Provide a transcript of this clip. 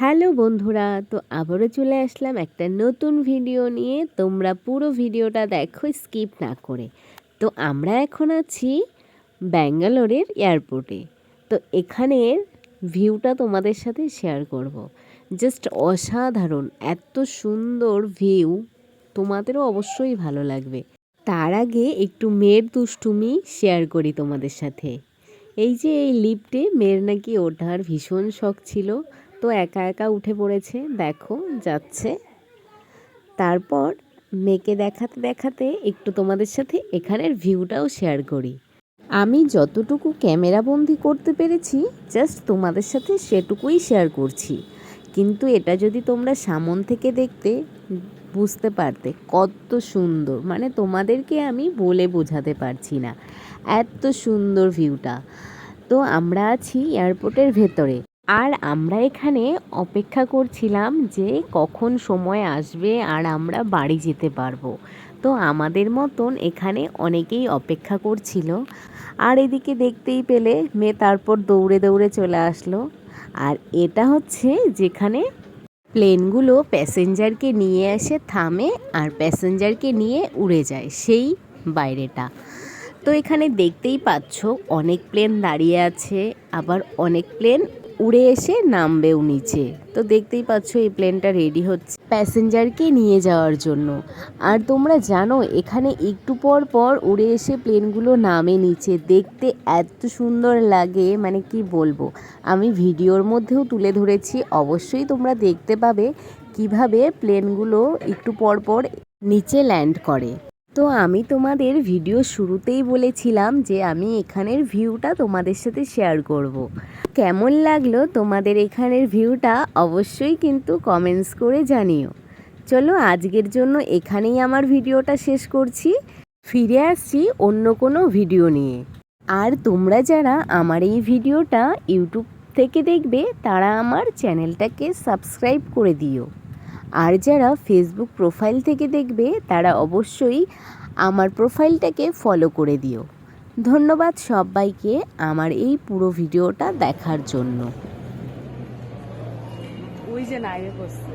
Hello বন্ধুরা, তো আবারও চলে আসলাম একটা নতুন ভিডিও নিয়ে। তোমরা পুরো ভিডিওটা দেখো স্কিপ না করে। তো আমরা এখন আছি ব্যাঙ্গালোরের এয়ারপোর্টে। তো এখানের ভিউটা তোমাদের সাথে শেয়ার করব। জাস্ট অসাধারণ, এত সুন্দর ভিউ, তোমাদেরও অবশ্যই ভালো লাগবে। তার আগে একটু মেয়ের দুষ্টুমি শেয়ার করি তোমাদের সাথে। এই যে এই লিফটে মেয়ের নাকি ওঠার ভীষণ শখ ছিল, তো একা একা উঠে পড়েছে, দেখো যাচ্ছে। তারপর মেয়েকে দেখাতে দেখাতে একটু তোমাদের সাথে এখানের ভিউটাও শেয়ার করি। আমি যতটুকু ক্যামেরা বন্দি করতে পেরেছি জাস্ট তোমাদের সাথে সেটুকুই শেয়ার করছি, কিন্তু এটা যদি তোমরা সামন থেকে দেখতে বুঝতে পারতে কত সুন্দর, মানে তোমাদেরকে আমি বলে বোঝাতে পারছি না, এত সুন্দর ভিউটা। তো আমরা আছি এয়ারপোর্টের ভেতরে, আর আমরা এখানে অপেক্ষা করছিলাম যে কখন সময় আসবে আর আমরা বাড়ি যেতে পারবো। তো আমাদের মতন এখানে অনেকেই অপেক্ষা করছিল। আর এদিকে দেখতেই পেলে মেয়ে তারপর দৌড়ে দৌড়ে চলে আসলো। আর এটা হচ্ছে যেখানে প্লেনগুলো প্যাসেঞ্জারকে নিয়ে এসে থামে আর প্যাসেঞ্জারকে নিয়ে উড়ে যায়, সেই বাইরেটা। তো এখানে দেখতেই পাচ্ছ অনেক প্লেন দাঁড়িয়ে আছে, আবার অনেক প্লেন উড়ে এসে নামবেও নিচে। তো দেখতেই পাচ্ছ এই প্লেনটা রেডি হচ্ছে প্যাসেঞ্জারকে নিয়ে যাওয়ার জন্য। আর তোমরা জানো এখানে একটু পর পর উড়ে এসে প্লেনগুলো নামে নিচে, দেখতে এত সুন্দর লাগে, মানে কি বলবো। আমি ভিডিওর মধ্যেও তুলে ধরেছি, অবশ্যই তোমরা দেখতে পাবে কিভাবে প্লেনগুলো একটু পর পর নিচে ল্যান্ড করে। তো আমি তোমাদের ভিডিও শুরুতেই বলেছিলাম যে আমি এখানের ভিউটা তোমাদের সাথে শেয়ার করব। কেমন লাগলো তোমাদের এখানের ভিউটা অবশ্যই কিন্তু কমেন্টস করে জানিও। চলো আজকের জন্য এখানেই আমার ভিডিওটা শেষ করছি, ফিরে আসছি অন্য কোনো ভিডিও নিয়ে। আর তোমরা যারা আমার এই ভিডিওটা ইউটিউব থেকে দেখবে তারা আমার চ্যানেলটাকে সাবস্ক্রাইব করে দিও। আর যারা ফেসবুক প্রোফাইল থেকে দেখবে তারা অবশ্যই আমার প্রোফাইলটাকে ফলো করে দিও। ধন্যবাদ সবাইকে আমার এই পুরো ভিডিওটা দেখার জন্য। ওই যে নাইরে বসছে।